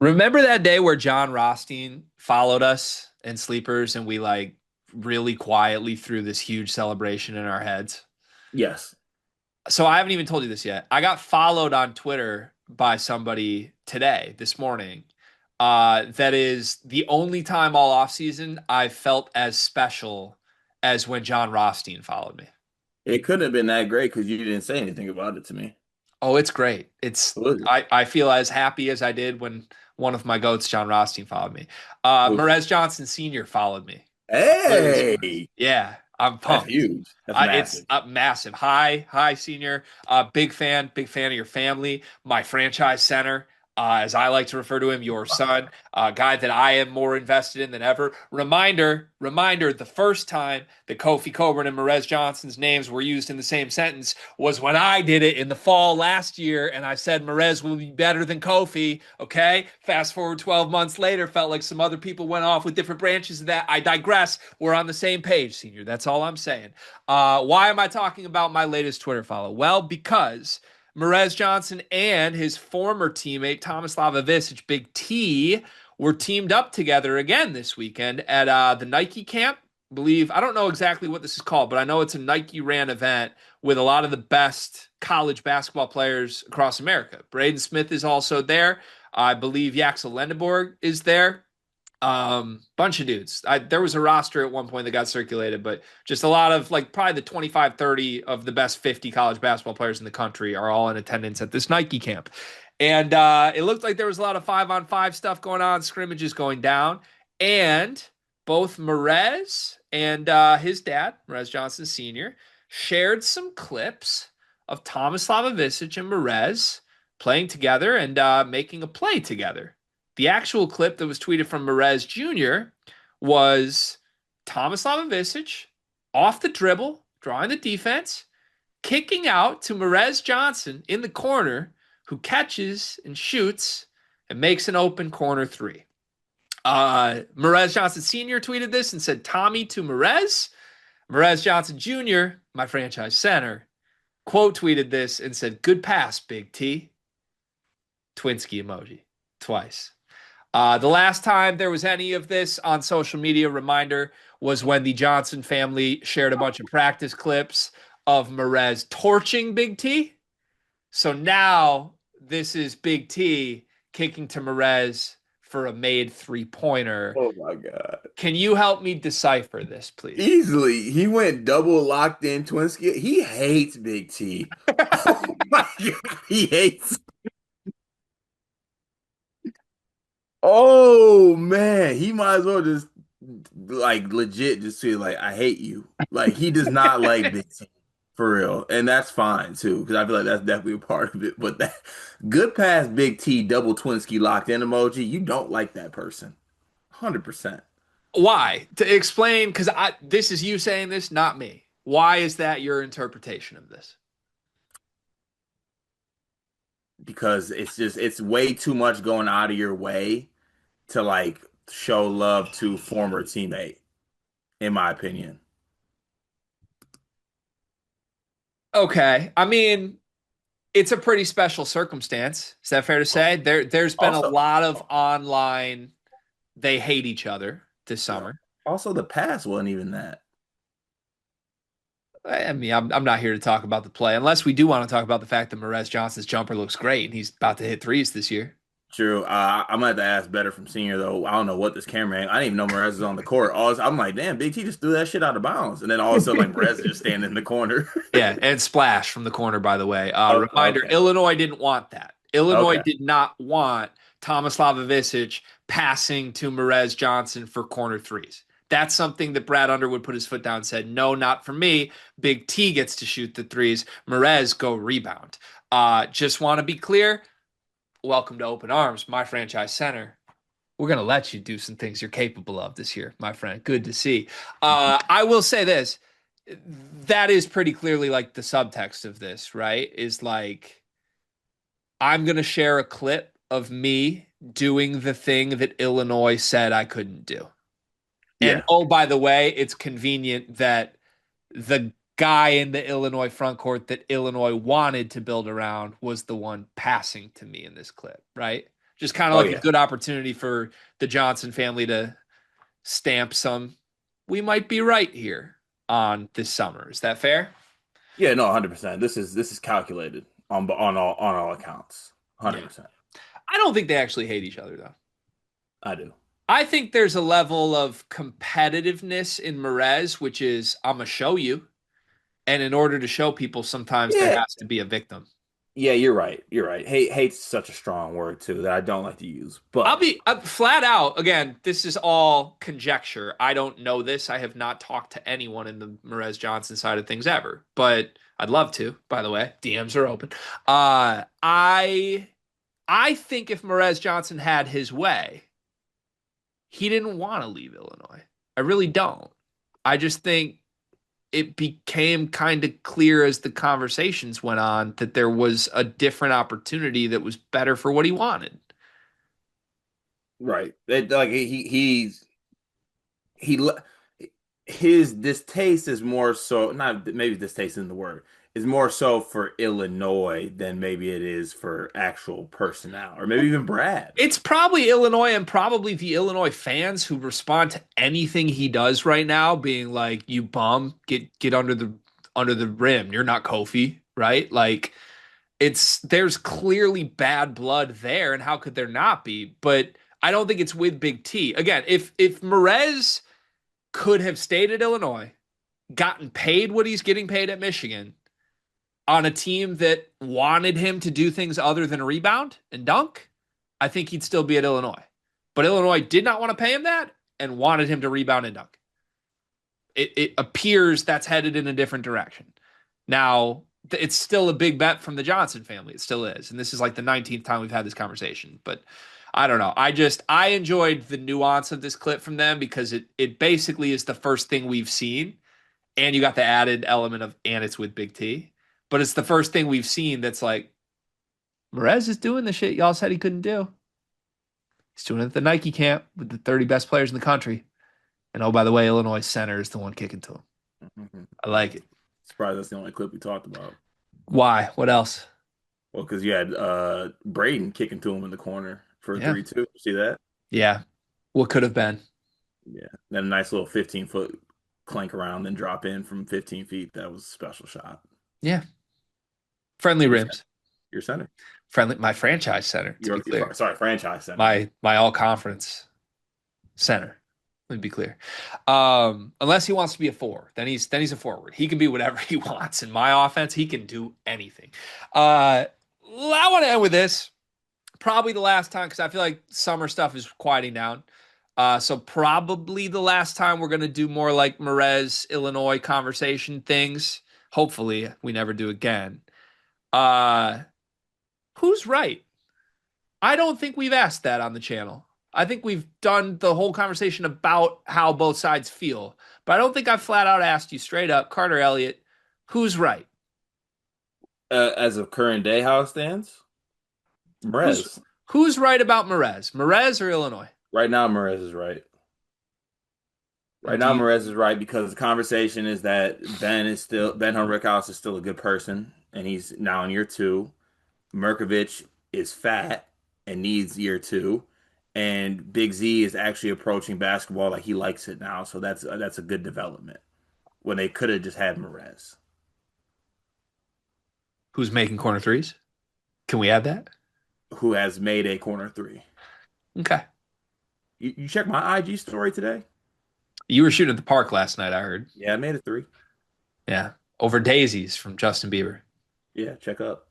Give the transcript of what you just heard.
Remember that day where John Rothstein followed us in Sleepers and we like really quietly threw this huge celebration in our heads? Yes. So I haven't even told you this yet. I got followed on Twitter by somebody today, this morning. That is the only time all off season I felt as special as when John Rothstein followed me. It couldn't have been that great because you didn't say anything about it to me. Oh, it's great. It's Was it? I feel as happy as I did when one of my goats, John Rothstein, followed me. Oof. Morez Johnson Sr. followed me earlier this morning. Hey, Yeah, I'm that's pumped. huge. That's It's massive. massive. Hi, Senior. Big fan of your family. My franchise center, as I like to refer to him, your son, a guy that I am more invested in than ever. Reminder. The first time that Kofi Coburn and Morez Johnson's names were used in the same sentence was when I did it in the fall last year, and I said Morez will be better than Kofi. Okay. Fast forward 12 months later, felt like some other people went off with different branches of that. I digress. We're on the same page, Senior. That's all I'm saying. Why am I talking about my latest Twitter follow? Well, because Morez Johnson and his former teammate Tomislav Ivisic, Big T, were teamed up together again this weekend at the Nike camp. I don't know exactly what this is called, but I know it's a Nike ran event with a lot of the best college basketball players across America. Braden Smith is also there. I believe Yaxel Lendeborg is there. Bunch of dudes. There was a roster at one point that got circulated, but just a lot of like probably the 25, 30 of the best 50 college basketball players in the country are all in attendance at this Nike camp. And it looked like there was a lot of 5-on-5 stuff going on, scrimmages going down. And both Morez and his dad, Morez Johnson Sr., shared some clips of Tomislav Ivisic and Morez playing together and making a play together. The actual clip that was tweeted from Morez Jr. was Tomislav Ivisic off the dribble, drawing the defense, kicking out to Morez Johnson in the corner, who catches and shoots and makes an open corner three. Morez Johnson Sr. tweeted this and said, Tommy to Morez. Morez Johnson Jr., my franchise center, quote tweeted this and said, good pass, Big T. Twinsky emoji twice. The last time there was any of this on social media, reminder, was when the Johnson family shared a bunch of practice clips of Morez torching Big T. So now this is Big T kicking to Morez for a made three-pointer. Oh my God. Can you help me decipher this, please? Easily. He went double locked in Twinsky. He hates Big T. Oh my God. He hates. Oh man. He might as well just like legit just say like I hate you. Like he does not like Big T for real. And that's fine too, because I feel like that's definitely a part of it. But that good past Big T double Twinsky locked in emoji, you don't like that person. 100%. Why? To explain, because I this is you saying this, not me. Why is that your interpretation of this? Because it's way too much going out of your way to like show love to former teammate, in my opinion. Okay. I mean, it's a pretty special circumstance. Is that fair to say? There's been a Also, lot of online they hate each other this summer. also the pass wasn't even that. I mean, I'm not here to talk about the play unless we do want to talk about the fact that Morez Johnson's jumper looks great and he's about to hit threes this year. True. I'm gonna have to ask better from senior though. I don't know what this camera. I didn't even know Morez was on the court. I'm like, damn, Big T just threw that shit out of bounds, and then all of a sudden, like Morez is just standing in the corner. Yeah, and splash from the corner, by the way. Okay, Reminder, okay, Illinois didn't want that. Illinois okay. did not want Tomislav Ivisic passing to Morez Johnson for corner threes. That's something that Brad Underwood put his foot down and said, no, not for me. Big T gets to shoot the threes. Morez go rebound. Just want to be clear. Welcome to Open Arms, my franchise center. We're going to let you do some things you're capable of this year, my friend. Good to see. I will say this. That is pretty clearly like the subtext of this, right? Is like, I'm going to share a clip of me doing the thing that Illinois said I couldn't do. And Yeah, oh, by the way, it's convenient that the guy in the Illinois front court that Illinois wanted to build around was the one passing to me in this clip, right? Just kind of Oh like a yeah. good opportunity for the Johnson family to stamp some. We might be right here on this summer. Is that fair? Yeah, no, 100%. This is calculated on all accounts. Yeah. 100%. I don't think they actually hate each other though. I do. I think there's a level of competitiveness in Morez, which is I'm gonna show you, and in order to show people, sometimes there Yeah. has to be a victim. Yeah, you're right. You're right. Hate's such a strong word too that I don't like to use. I'll But be flat out. Again, this is all conjecture. I don't know this. I have not talked to anyone in the Morez Johnson side of things ever, but I'd love to. By the way, DMs are open. I think if Morez Johnson had his way, he didn't want to leave Illinois. I really don't. I just think it became kind of clear as the conversations went on that there was a different opportunity that was better for what he wanted. right. Like he le- his distaste is more so, not maybe distaste isn't the word, is more so for Illinois than maybe it is for actual personnel or maybe even Brad. It's probably Illinois and probably the Illinois fans who respond to anything he does right now, being like, "You bum, get under the rim. You're not Kofi, right?" Like there's clearly bad blood there, and how could there not be? But I don't think it's with Big T. Again, if Morez could have stayed at Illinois, gotten paid what he's getting paid at Michigan on a team that wanted him to do things other than rebound and dunk, I think he'd still be at Illinois. But Illinois did not want to pay him that and wanted him to rebound and dunk. It appears that's headed in a different direction. Now, it's still a big bet from the Johnson family. It still is. And this is like the 19th time we've had this conversation. But I don't know. I enjoyed the nuance of this clip from them because it basically is the first thing we've seen. And you got the added element of and it's with Big T. But it's the first thing we've seen that's like Morez is doing the shit y'all said he couldn't do. He's doing it at the Nike camp with the 30 best players in the country. And oh, by the way, Illinois center is the one kicking to him. Mhm. I like it. Surprised that's the only clip we talked about. Why? What else? Well, because you had Braden kicking to him in the corner for a Yeah. 3-2. See that? Yeah. What could have been? Yeah. Then a nice little 15-foot clank around, then drop in from 15 feet. That was a special shot. Yeah. Friendly Your center. rims. Your center. Friendly my franchise center, to be clear. Sorry, franchise center. My all conference center. Let me be clear. Unless he wants to be a forward, then he's a forward. He can be whatever he wants. In my offense, he can do anything. I want to end with this. Probably the last time because I feel like summer stuff is quieting down. So probably the last time we're gonna do more like Morez, Illinois conversation things. Hopefully we never do again. Uh, who's right? I don't think we've asked that on the channel. I think we've done the whole conversation about how both sides feel, but I don't think I've flat out asked you straight up, Carter Elliott, who's right? As of current day, how it stands, Who's Morez. who's right about Morez? Morez or Illinois? Right now, Morez is right. Right And do now, you Morez is right because the conversation is that Ben Henrichhouse is still a good person, and he's now in year two. Merkovich is fat and needs year two, and Big Z is actually approaching basketball like he likes it now. So that's a good development. When they could have just had Morez, who's making corner threes? Can we add that? who has made a corner three. Okay. You check my IG story today? You were shooting at the park last night, I heard. Yeah, I made a three. Yeah. Over daisies from Justin Bieber. Yeah, check up.